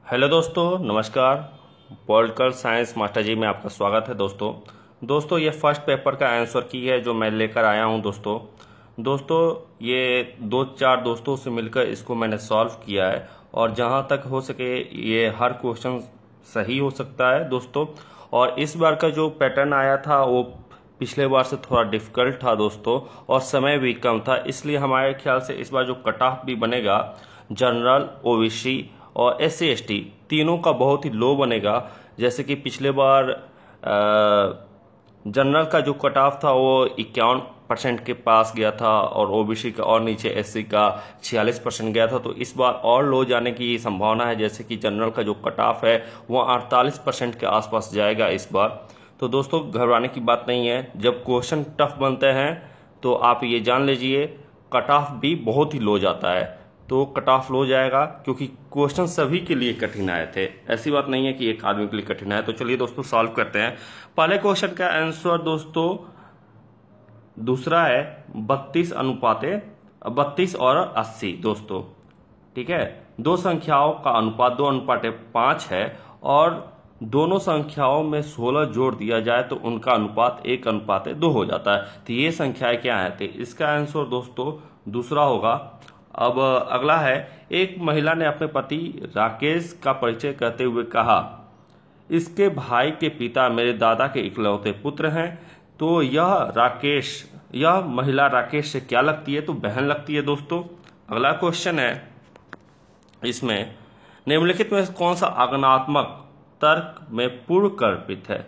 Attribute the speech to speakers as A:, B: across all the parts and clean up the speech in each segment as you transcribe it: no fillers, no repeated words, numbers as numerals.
A: Hello दोस्तों, नमस्कार। Political science master जी में आपका स्वागत है दोस्तों। ये फर्स्ट पेपर का आंसर की है जो मैं लेकर आया हूँ दोस्तों ये 2-4 दोस्तों से मिलकर इसको मैंने सॉल्व किया है और जहाँ तक हो सके ये हर क्वेश्चन सही हो सकता है दोस्तों। और इस बार का जो पैटर्न आया था वो पिछले बार से थोड़ा डिफिकल्ट था दोस्तों, और समय भी कम था, इसलिए हमारे ख्याल से इस बार जो कट ऑफ भी बनेगा जनरल, ओबीसी और SC ST तीनों का बहुत ही लो बनेगा। जैसे कि पिछले बार जनरल का जो कट ऑफ था वो 51% के पास गया था और ओबीसी का और नीचे SC का 46% गया था। तो इस बार और लो जाने की संभावना है, जैसे कि जनरल का जो कट ऑफ है वो 48% के आसपास जाएगा इस बार। तो दोस्तों घबराने की बात नहीं है, जब क्वेश्चन टफ बनते हैं तो आप ये जान लीजिए कट ऑफ भी बहुत ही लो जाता है। तो कट ऑफ लो जाएगा क्योंकि क्वेश्चन सभी के लिए कठिन आए थे, ऐसी बात नहीं है कि एक आदमी के लिए कठिन आए। तो चलिए दोस्तों सॉल्व करते हैं। पहले क्वेश्चन का आंसर दोस्तों दूसरा है 32 और 80 दोस्तों। ठीक है, दो संख्याओं का अनुपात 2:5 है और दोनों संख्याओं में 16 जोड़ दिया जाए तो उनका अनुपात 1:2 हो जाता है। तो ये संख्याएं क्या है? तो इसका आंसर दोस्तों दूसरा होगा। अब अगला है, एक महिला ने अपने पति राकेश का परिचय करते हुए कहा, इसके भाई के पिता मेरे दादा के इकलौते पुत्र हैं। तो यह महिला राकेश से क्या लगती है? तो बहन लगती है दोस्तों। अगला क्वेश्चन है, इसमें निम्नलिखित में कौन सा आगमनात्मक तर्क में पूर्व कल्पित है?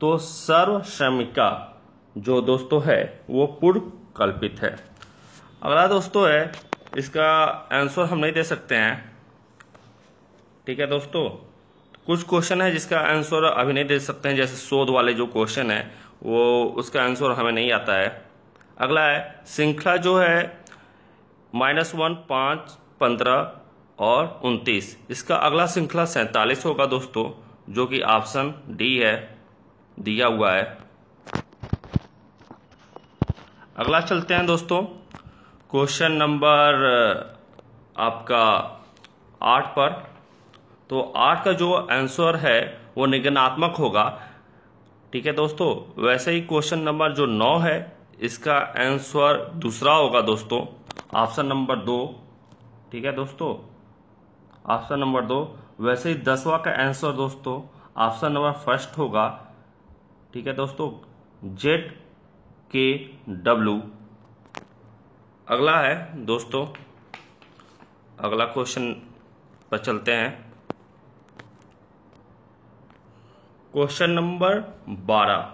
A: तो सर्वश्रमिका जो दोस्तों है वो पूर्व कल्पित है। अगला दोस्तों है, इसका आंसर हम नहीं दे सकते हैं। ठीक है दोस्तों, कुछ क्वेश्चन है जिसका आंसर अभी नहीं दे सकते हैं, जैसे शोध वाले जो क्वेश्चन है वो उसका आंसर हमें नहीं आता है। अगला है, श्रृंखला जो है -1, 5, 15 और 29, इसका अगला श्रृंखला 47 होगा दोस्तों, जो कि ऑप्शन डी है, दिया हुआ है। अगला चलते हैं दोस्तों, क्वेश्चन नंबर आपका 8 पर। तो 8 का जो आंसर है वो निगनात्मक होगा। ठीक है दोस्तों, वैसे ही क्वेश्चन नंबर जो 9 है इसका आंसर दूसरा होगा दोस्तों, ऑप्शन नंबर 2। ठीक है दोस्तों, ऑप्शन नंबर 2। वैसे ही 10वां का आंसर दोस्तों ऑप्शन नंबर फर्स्ट होगा। ठीक है दोस्तों, ZKW। अगला है दोस्तों, अगला क्वेश्चन पर चलते हैं। क्वेश्चन नंबर 12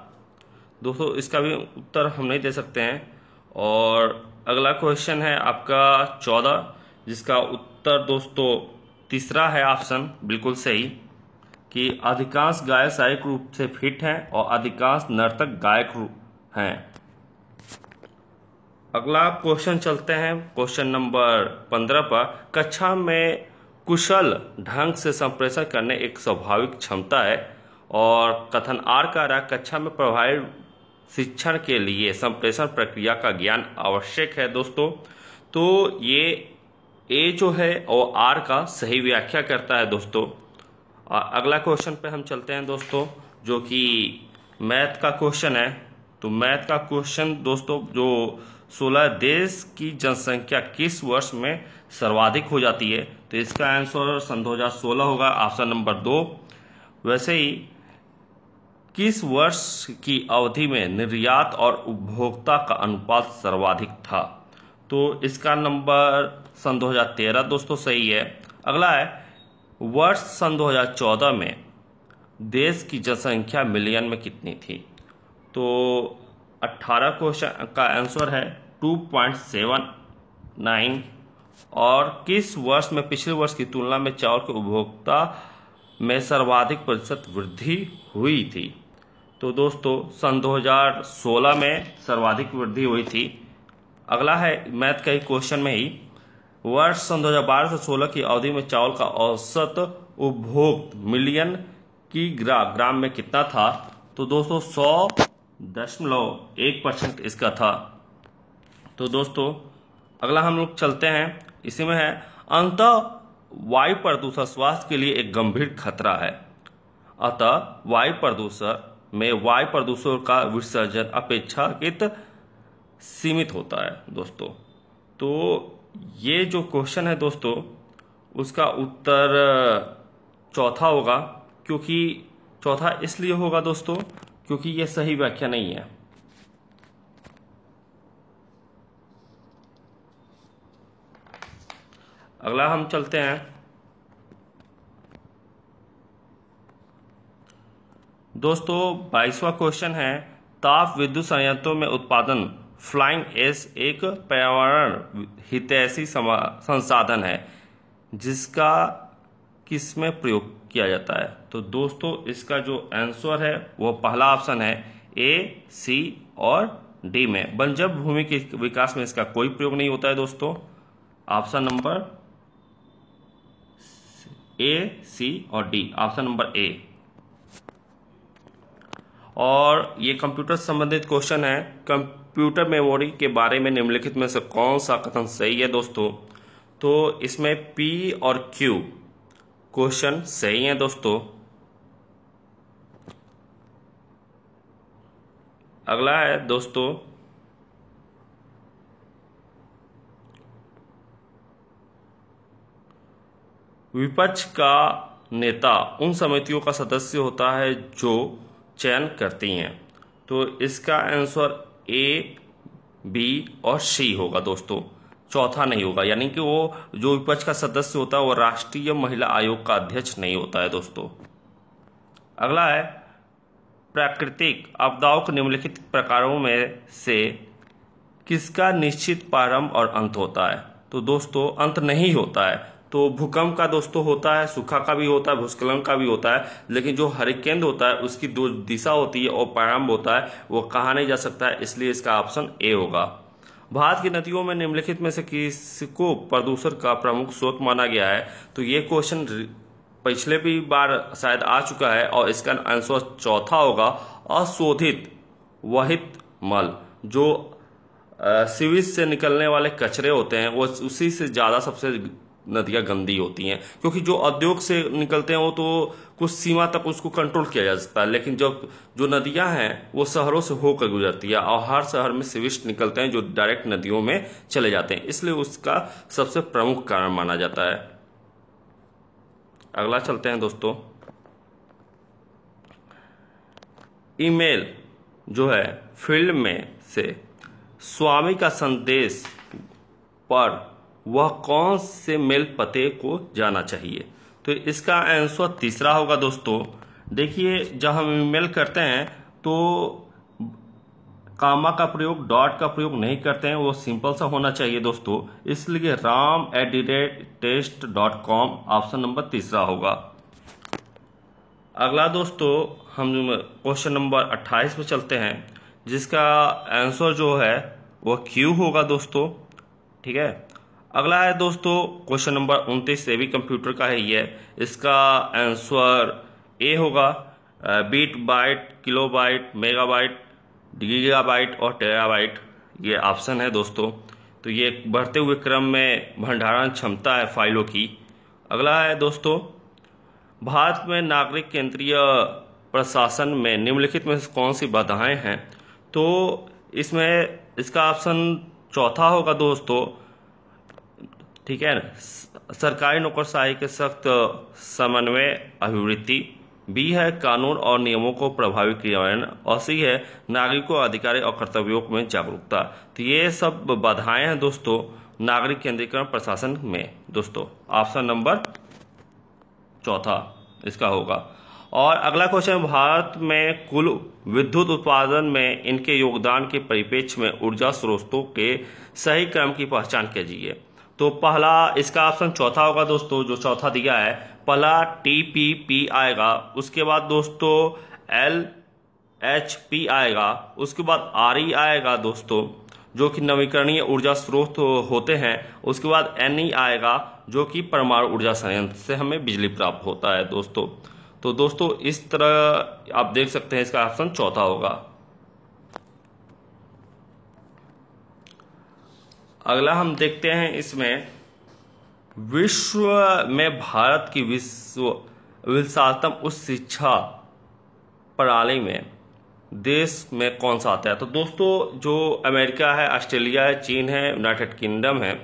A: दोस्तों, इसका भी उत्तर हम नहीं दे सकते हैं। और अगला क्वेश्चन है आपका 14, जिसका उत्तर दोस्तों तीसरा है ऑप्शन बिल्कुल सही, कि अधिकांश गायक शारीरिक रूप से फिट हैं और अधिकांश नर्तक गायक हैं। अगला क्वेश्चन चलते हैं क्वेश्चन नंबर 15 पर। कक्षा में कुशल ढंग से संप्रेषण करने एक स्वाभाविक क्षमता है और कथन आर का रहा, कक्षा में प्रभावी शिक्षण के लिए संप्रेषण प्रक्रिया का ज्ञान आवश्यक है दोस्तों। तो ये ए जो है वो आर का सही व्याख्या करता है दोस्तों। अगला क्वेश्चन पे हम चलते हैं दोस्तों, जो कि मैथ का क्वेश्चन है। तो मैथ का क्वेश्चन दोस्तों जो 16 देश की जनसंख्या किस वर्ष में सर्वाधिक हो जाती है? तो इसका आंसर सन 2016 होगा, ऑप्शन नंबर 2। वैसे ही किस वर्ष की अवधि में निर्यात और उपभोक्ता का अनुपात सर्वाधिक था? तो इसका नंबर सन 2013 दोस्तों सही है। अगला है, वर्ष सन 2014 में देश की जनसंख्या मिलियन में कितनी थी? तो 18 क्वेश्चन का आंसर है 2.79। और किस वर्ष में पिछले वर्ष की तुलना में चावल के उपभोक्ता में सर्वाधिक प्रतिशत वृद्धि हुई थी? तो दोस्तों सन 2016 में सर्वाधिक वृद्धि हुई थी। अगला है मैथ का ही क्वेश्चन में ही, वर्ष सन 2012 से 16 की अवधि में चावल का औसत उपभोग मिलियन की ग्राम में कितना था? तो दोस्तों 100.1% इसका था। तो दोस्तों अगला हम लोग चलते हैं, इसी में है अंतः वायु प्रदूषण स्वास्थ्य के लिए एक गंभीर खतरा है। अतः वायु प्रदूषण में वायु प्रदूषण का विसर्जन अपेक्षाकृत सीमित होता है दोस्तों। तो ये जो क्वेश्चन है दोस्तों, उसका उत्तर चौथा होगा, क्योंकि चौथा इसलिए होगा दोस्तों क्योंकि ये सही व्याख्या नहीं है। अगला हम चलते हैं दोस्तों। 22वां क्वेश्चन है, ताप विद्युत संयंत्रों में उत्पादन फ्लाइंग ऐश एक पर्यावरण हितैषी संसाधन है जिसका किसमें प्रयोग किया जाता है। तो दोस्तों इसका जो आंसर है वो पहला ऑप्शन है ए, सी और डी में। बंजर भूमि के विकास में इसका कोई प्रयोग नहीं होता है दोस्तों। ऑप्शन नंबर ए, सी और डी, ऑप्शन नंबर ए। और ये कंप्यूटर संबंधित क्वेश्चन है। कंप्यूटर मेमोरी के बारे में निम्नलिखित में से कौन सा कथन सही है दोस्तों। तो इसमें पी और क्यू क्वेश्चन सही है दोस्तों। अगला है दोस्तों, विपक्ष का नेता उन समितियों का सदस्य होता है जो चयन करती हैं। तो इसका आंसर ए, बी और सी होगा दोस्तों, चौथा नहीं होगा। यानी कि वो जो विपक्ष का सदस्य होता है वो राष्ट्रीय महिला आयोग का अध्यक्ष नहीं होता है दोस्तों। अगला है, प्राकृतिक आपदाओं के निम्नलिखित प्रकारों में से किसका निश्चित प्रारंभ और अंत होता है। तो दोस्तों अंत नहीं होता है। तो भूकंप का दोस्तों होता है, सूखा का भी होता है, भूस्खलन का भी होता है, लेकिन जो हरिकेन होता है उसकी दो दिशा होती है और प्रारंभ होता है, वो कहा नहीं जा सकता है, इसलिए इसका ऑप्शन ए होगा। भारत की नदियों में निम्नलिखित में से किसको प्रदूषण का प्रमुख स्रोत माना गया है। तो ये क्वेश्चन पिछले भी बार शायद आ चुका है और इसका आंसर चौथा होगा, अशोधित वहित मल। जो सीवेज से निकलने वाले कचरे होते हैं वो उसी से ज्यादा सबसे नदियां गंदी होती हैं, क्योंकि जो उद्योग से निकलते हैं वो तो कुछ सीमा तक उसको कंट्रोल किया जा सकता है, लेकिन जब जो नदियां हैं वो शहरों से होकर गुजरती है और हर शहर में सीवेज निकलते हैं जो डायरेक्ट नदियों में चले जाते हैं, इसलिए उसका सबसे प्रमुख कारण माना जाता है। अगला चलते हैं दोस्तों, ईमेल जो है फील्ड में से स्वामी का संदेश पर वह कौन से मेल पते को जाना चाहिए। तो इसका आंसर तीसरा होगा दोस्तों। देखिए जब हम ईमेल करते हैं तो कामा का प्रयोग, डॉट का प्रयोग नहीं करते हैं, वो सिंपल सा होना चाहिए दोस्तों, इसलिए ram@test.com ऑप्शन नंबर तीसरा होगा। अगला दोस्तों हम क्वेश्चन नंबर 28 पे चलते हैं, जिसका आंसर जो है वो क्यू होगा दोस्तों। ठीक है। अगला है दोस्तों क्वेश्चन नंबर 29, से भी कंप्यूटर का है ये। इसका आंसर ए होगा। Bit, byte, kilobyte, megabyte, gigabyte और टेराबाइट ये ऑप्शन है दोस्तों। तो ये बढ़ते हुए क्रम में भंडारण क्षमता है फाइलों की। अगला है दोस्तों, भारत में नागरिक केंद्रीय प्रशासन में निम्नलिखित में कौन सी बाधाएं हैं। तो इसमें इसका ऑप्शन चौथा होगा दोस्तों। ठीक है, सरकारी नौकरशाही के सख्त समन्वय अभिवृद्धि। बी है कानून और नियमों को प्रभावी क्रियान्वयन। और सी है नागरिकों, अधिकारों और कर्तव्यों में जागरूकता। तो ये सब बाधाएं हैं दोस्तों नागरिक केंद्रीकरण प्रशासन में दोस्तों। ऑप्शन नंबर चौथा इसका होगा। और अगला क्वेश्चन, भारत में कुल विद्युत उत्पादन में इनके योगदान के परिप्रेक्ष्य में ऊर्जा स्रोतों के सही क्रम की पहचान कीजिए। तो पहला इसका ऑप्शन चौथा होगा दोस्तों, जो चौथा दिया है। पहला TPP आएगा, उसके बाद दोस्तों LHP आएगा, उसके बाद RE आएगा दोस्तों, जो कि नवीकरणीय ऊर्जा स्रोत होते हैं। उसके बाद NE आएगा, जो कि परमाणु ऊर्जा संयंत्र से हमें बिजली प्राप्त होता है दोस्तों। तो दोस्तों इस तरह आप देख सकते हैं इसका ऑप्शन चौथा होगा। अगला हम देखते हैं इसमें विश्व में भारत की विश्वतम उच्च शिक्षा प्रणाली में देश में कौन सा आता है? तो दोस्तों जो अमेरिका है, ऑस्ट्रेलिया है, चीन है, यूनाइटेड किंगडम है,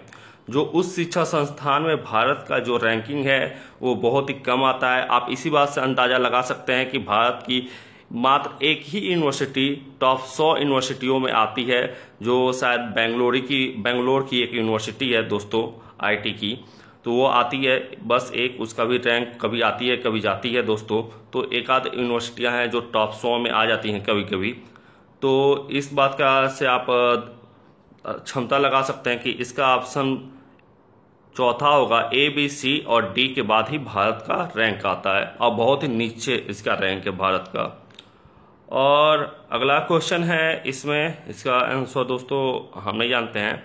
A: जो उच्च शिक्षा संस्थान में भारत का जो रैंकिंग है वो बहुत ही कम आता है। आप इसी बात से अंदाजा लगा सकते हैं कि भारत की मात्र एक ही यूनिवर्सिटी टॉप 100 यूनिवर्सिटियों में आती है, जो शायद बेंगलोर की एक यूनिवर्सिटी है दोस्तों, आईटी की। तो वो आती है बस एक, उसका भी रैंक कभी आती है कभी जाती है दोस्तों। तो एक आध यूनिवर्सिटियां हैं जो टॉप 100 में आ जाती हैं कभी कभी। तो इस बात का से आप क्षमता लगा सकते हैं कि इसका ऑप्शन चौथा होगा। ए, बी, सी और डी के बाद ही भारत का रैंक आता है और बहुत ही नीचे इसका रैंक है भारत का। और अगला क्वेश्चन है, इसमें इसका आंसर दोस्तों हम नहीं जानते हैं।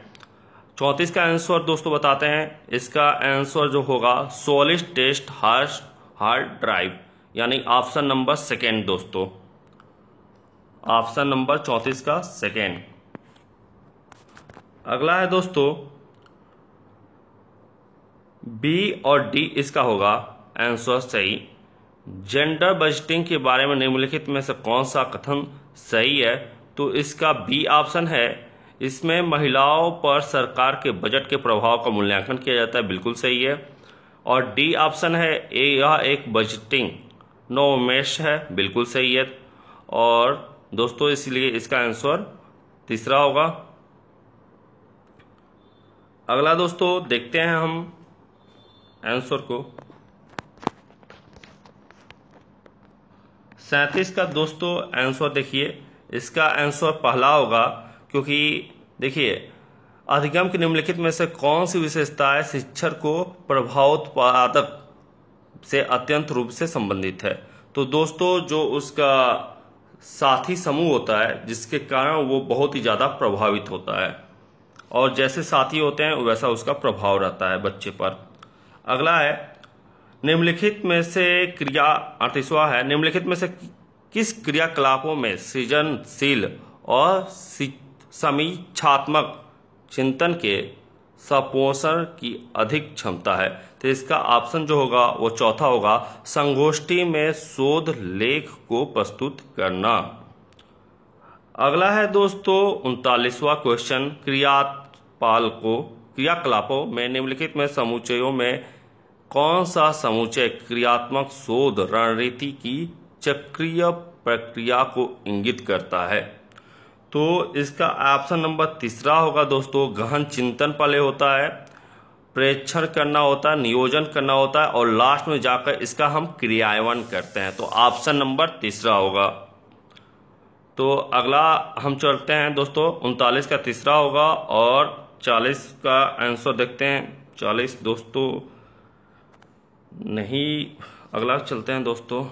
A: 34 का आंसर दोस्तों बताते हैं। इसका आंसर जो होगा सॉलिड स्टेट हार्ड ड्राइव, यानी ऑप्शन नंबर सेकेंड दोस्तों, ऑप्शन नंबर 34 का सेकेंड। अगला है दोस्तों बी और डी, इसका होगा आंसर सही। जेंडर बजटिंग के बारे में निम्नलिखित में से कौन सा कथन सही है? तो इसका बी ऑप्शन है, इसमें महिलाओं पर सरकार के बजट के प्रभाव का मूल्यांकन किया जाता है, बिल्कुल सही है। और डी ऑप्शन है, यह एक बजटिंग नवोन्मेष है, बिल्कुल सही है। और दोस्तों इसलिए इसका आंसर तीसरा होगा। अगला दोस्तों देखते हैं हम आंसर को। 37 का दोस्तों आंसर देखिए, इसका आंसर पहला होगा, क्योंकि देखिए अधिगम के निम्नलिखित में से कौन सी विशेषताएं शिक्षण को प्रभावोत्पादक से अत्यंत रूप से संबंधित है? तो दोस्तों जो उसका साथी समूह होता है जिसके कारण वो बहुत ही ज्यादा प्रभावित होता है, और जैसे साथी होते हैं वैसा उसका प्रभाव रहता है बच्चे पर। अगला है निम्नलिखित में से क्रिया 38वां है, निम्नलिखित में से किस क्रियाकलापों में सृजनशील और समीक्षात्मक चिंतन के सपोषण की अधिक क्षमता है? तो इसका ऑप्शन जो होगा वो चौथा होगा, संगोष्ठी में शोध लेख को प्रस्तुत करना। अगला है दोस्तों 39वां क्वेश्चन, क्रियाकलापों में निम्नलिखित में समुच्चयों में कौन सा समुच्चय क्रियात्मक शोध रणनीति की चक्रीय प्रक्रिया को इंगित करता है? तो इसका ऑप्शन नंबर तीसरा होगा दोस्तों, गहन चिंतन पहले होता है, प्रेक्षण करना होता है, नियोजन करना होता है, और लास्ट में जाकर इसका हम क्रियान्वयन करते हैं। तो ऑप्शन नंबर तीसरा होगा। तो अगला हम चलते हैं दोस्तों, 39 का तीसरा होगा, और 40 का आंसर देखते हैं। 40 दोस्तों नहीं, अगला चलते हैं दोस्तों।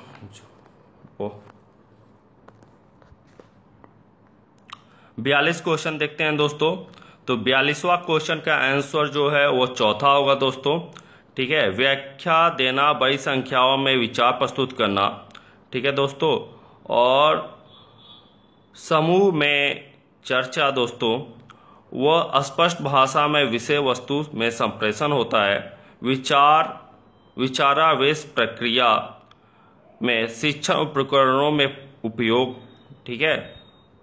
A: 42 क्वेश्चन देखते हैं दोस्तों। तो 42वां क्वेश्चन का आंसर जो है वो चौथा होगा दोस्तों, ठीक है। व्याख्या देना, बड़ी संख्याओं में विचार प्रस्तुत करना, ठीक है दोस्तों। और समूह में चर्चा दोस्तों, वह स्पष्ट भाषा में विषय वस्तु में संप्रेषण होता है। विचारावेश प्रक्रिया में शिक्षण उपकरणों में उपयोग, ठीक है।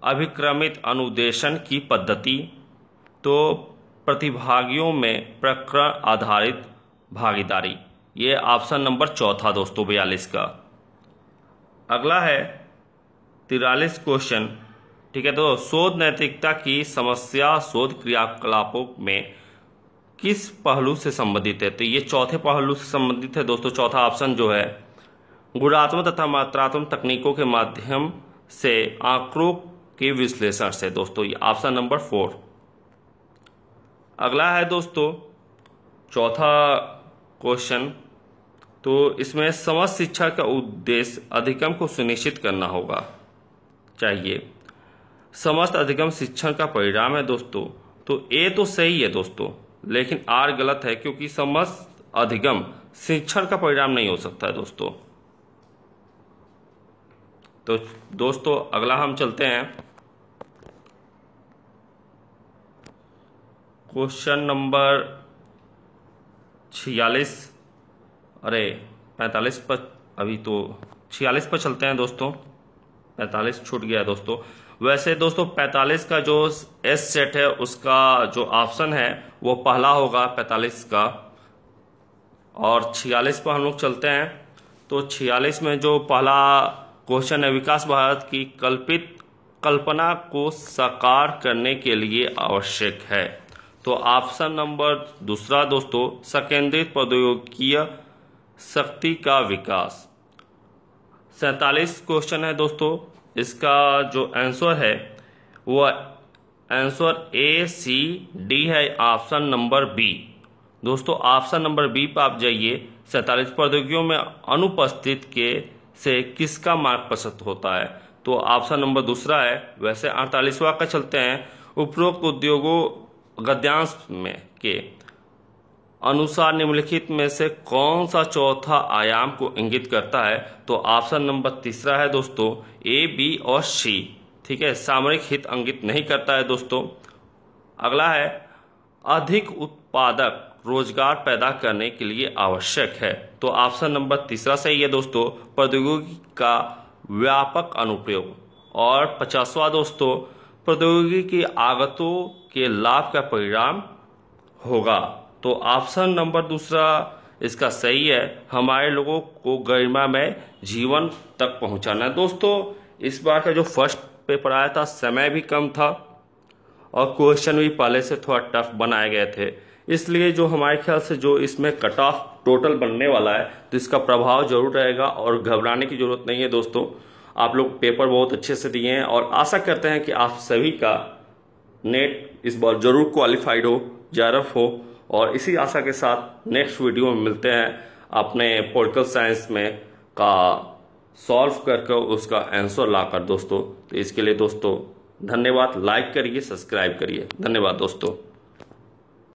A: अभिक्रमित अनुदेशन की पद्धति, तो प्रतिभागियों में प्रकरण आधारित भागीदारी। ये ऑप्शन नंबर चौथा दोस्तों 42 का। अगला है 43 क्वेश्चन, ठीक है। तो शोध नैतिकता की समस्या शोध क्रियाकलापों में किस पहलू से संबंधित है? तो ये चौथे पहलू से संबंधित है दोस्तों। चौथा ऑप्शन जो है गुणात्मक तथा मात्रात्मक तकनीकों के माध्यम से आंकड़ों के विश्लेषण से दोस्तों, ये ऑप्शन नंबर 4। अगला है दोस्तों चौथा क्वेश्चन, तो इसमें समस्त शिक्षा का उद्देश्य अधिगम को सुनिश्चित करना होगा चाहिए। समस्त अधिगम शिक्षण का परिणाम है दोस्तों। तो ए तो सही है दोस्तों, लेकिन आर गलत है, क्योंकि समस्त अधिगम शिक्षण का परिणाम नहीं हो सकता है दोस्तों। तो दोस्तों अगला हम चलते हैं क्वेश्चन नंबर 46, अरे 45 पर, अभी तो 46 पर चलते हैं दोस्तों, 45 छूट गया दोस्तों। वैसे दोस्तों 45 का जो एस सेट है उसका जो ऑप्शन है वो पहला होगा 45 का। और 46 पर हम लोग चलते हैं, तो 46 में जो पहला क्वेश्चन है, विकास भारत की कल्पित कल्पना को साकार करने के लिए आवश्यक है। तो ऑप्शन नंबर दूसरा दोस्तों, संकेंद्रित प्रौद्योगिकीय शक्ति का विकास। 47 क्वेश्चन है दोस्तों, इसका जो आंसर है वो आंसर ए सी डी है, ऑप्शन नंबर बी। दोस्तों ऑप्शन नंबर बी पर आप जाइए। 47 प्रौद्योगिकियों में अनुपस्थित के से किसका मार्ग प्रशस्त होता है, तो ऑप्शन नंबर दूसरा है। वैसे 48वां का चलते हैं, उपरोक्त उद्योगों गद्यांश में के अनुसार निम्नलिखित में से कौन सा चौथा आयाम को इंगित करता है, तो ऑप्शन नंबर तीसरा है दोस्तों, ए बी और सी। ठीक है, सामरिक हित इंगित नहीं करता है दोस्तों। अगला है, अधिक उत्पादक रोजगार पैदा करने के लिए आवश्यक है, तो ऑप्शन नंबर तीसरा सही है दोस्तों, प्रौद्योगिकी का व्यापक अनुप्रयोग। और 50वां दोस्तों, प्रौद्योगिकी की आगतों के लाभ का परिणाम होगा, तो ऑप्शन नंबर दूसरा इसका सही है, हमारे लोगों को गरिमा में जीवन तक पहुंचाना। दोस्तों इस बार का जो फर्स्ट पेपर आया था, समय भी कम था और क्वेश्चन भी पहले से थोड़ा टफ बनाए गए थे, इसलिए जो हमारे ख्याल से जो इसमें कट ऑफ टोटल बनने वाला है तो इसका प्रभाव जरूर रहेगा, और घबराने की जरूरत नहीं है दोस्तों। आप लोग पेपर बहुत अच्छे से दिए हैं और आशा करते हैं कि आप सभी का नेट इस बार जरूर क्वालिफाइड हो, JRF हो। और इसी आशा के साथ नेक्स्ट वीडियो में मिलते हैं अपने पॉलिटिकल साइंस में का सॉल्व करके उसका आंसर लाकर दोस्तों। तो इसके लिए दोस्तों धन्यवाद, लाइक करिए, सब्सक्राइब करिए, धन्यवाद दोस्तों।